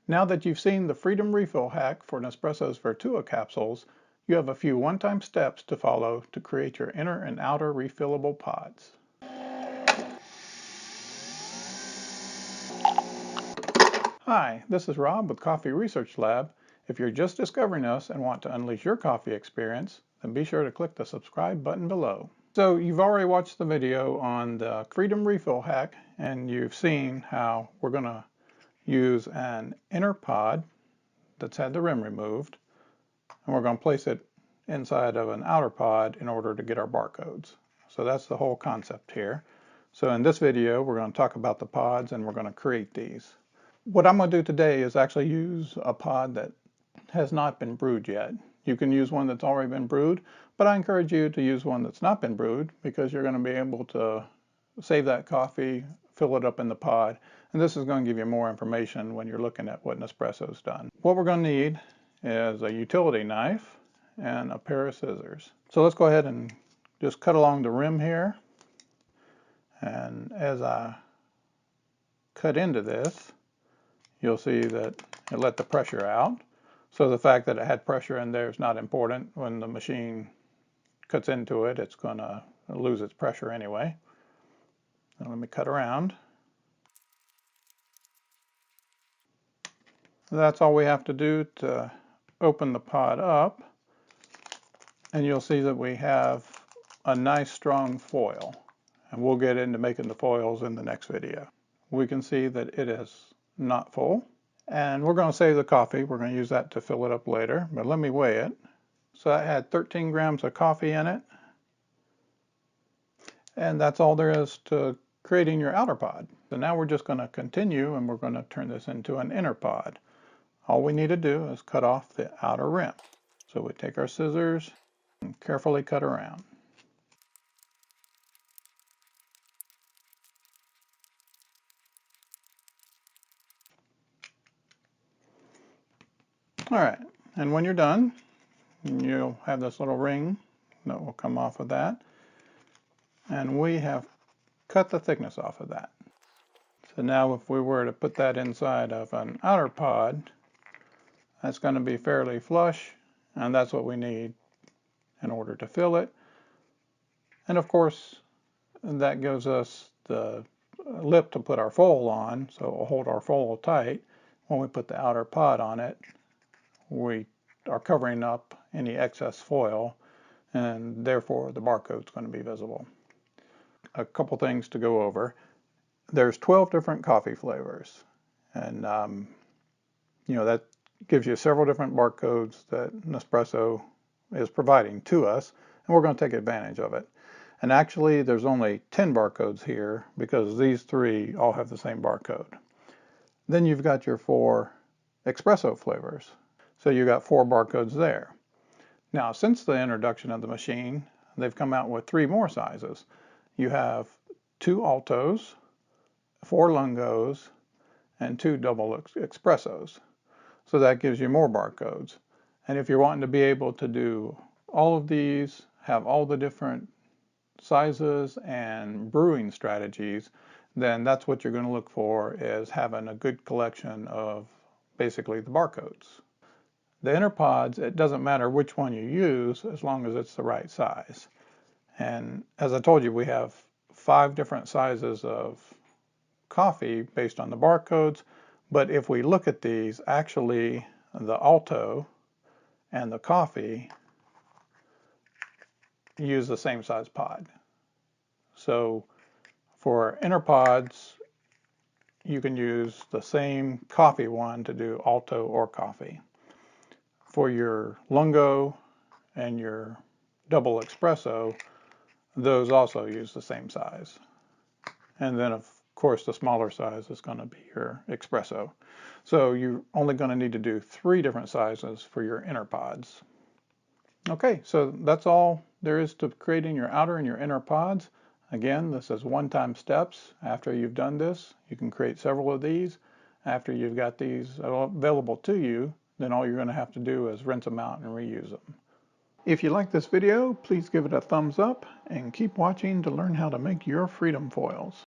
Now that you've seen the Freedom Refill hack for Nespresso's Vertuo capsules, you have a few one-time steps to follow to create your inner and outer refillable pods. Hi, this is Rob with Coffee Research Lab. If you're just discovering us and want to unleash your coffee experience, then be sure to click the subscribe button below. So you've already watched the video on the Freedom Refill hack, and you've seen how we're going to use an inner pod that's had the rim removed, and we're going to place it inside of an outer pod in order to get our barcodes. So that's the whole concept here. So in this video, we're going to talk about the pods and we're going to create these. What I'm going to do today is actually use a pod that has not been brewed yet. You can use one that's already been brewed, but I encourage you to use one that's not been brewed because you're going to be able to save that coffee, fill it up in the pod, and this is going to give you more information when you're looking at what Nespresso's done. What we're going to need is a utility knife and a pair of scissors. So let's go ahead and just cut along the rim here. And as I cut into this, you'll see that it let the pressure out. So the fact that it had pressure in there is not important. When the machine cuts into it, it's going to lose its pressure anyway. Now let me cut around. That's all we have to do to open the pod up. And you'll see that we have a nice strong foil. And we'll get into making the foils in the next video. We can see that it is not full. And we're going to save the coffee. We're going to use that to fill it up later. But let me weigh it. So I had 13 grams of coffee in it. And that's all there is to creating your outer pod. So now we're just going to continue and we're going to turn this into an inner pod. All we need to do is cut off the outer rim. So we take our scissors and carefully cut around. All right, and when you're done, you'll have this little ring that will come off of that. And we have cut the thickness off of that. So now if we were to put that inside of an outer pod, that's going to be fairly flush, and that's what we need in order to fill it. And of course, that gives us the lip to put our foil on, so it will hold our foil tight. When we put the outer pod on it, we are covering up any excess foil, and therefore the barcode is going to be visible. A couple things to go over. There's 12 different coffee flavors, and that gives you several different barcodes that Nespresso is providing to us, and we're going to take advantage of it. And actually there's only 10 barcodes here because these three all have the same barcode. Then you've got your 4 espresso flavors. So you got 4 barcodes there. Now, since the introduction of the machine, they've come out with 3 more sizes. You have 2 altos, 4 lungos, and 2 double espressos. So that gives you more barcodes. And if you're wanting to be able to do all of these, have all the different sizes and brewing strategies, then that's what you're going to look for, is having a good collection of basically the barcodes. The inner pods, it doesn't matter which one you use as long as it's the right size. And as I told you, we have 5 different sizes of coffee based on the barcodes. But if we look at these, actually the alto and the coffee use the same size pod. So for inner pods, you can use the same coffee one to do alto or coffee. For your lungo and your double espresso, those also use the same size. And then of course the smaller size is going to be your espresso. So you're only going to need to do 3 different sizes for your inner pods. Okay, so that's all there is to creating your outer and your inner pods. Again, this is one-time steps. After you've done this, you can create several of these. After you've got these available to you, then all you're going to have to do is rinse them out and reuse them. If you like this video, please give it a thumbs up and keep watching to learn how to make your freedom foils.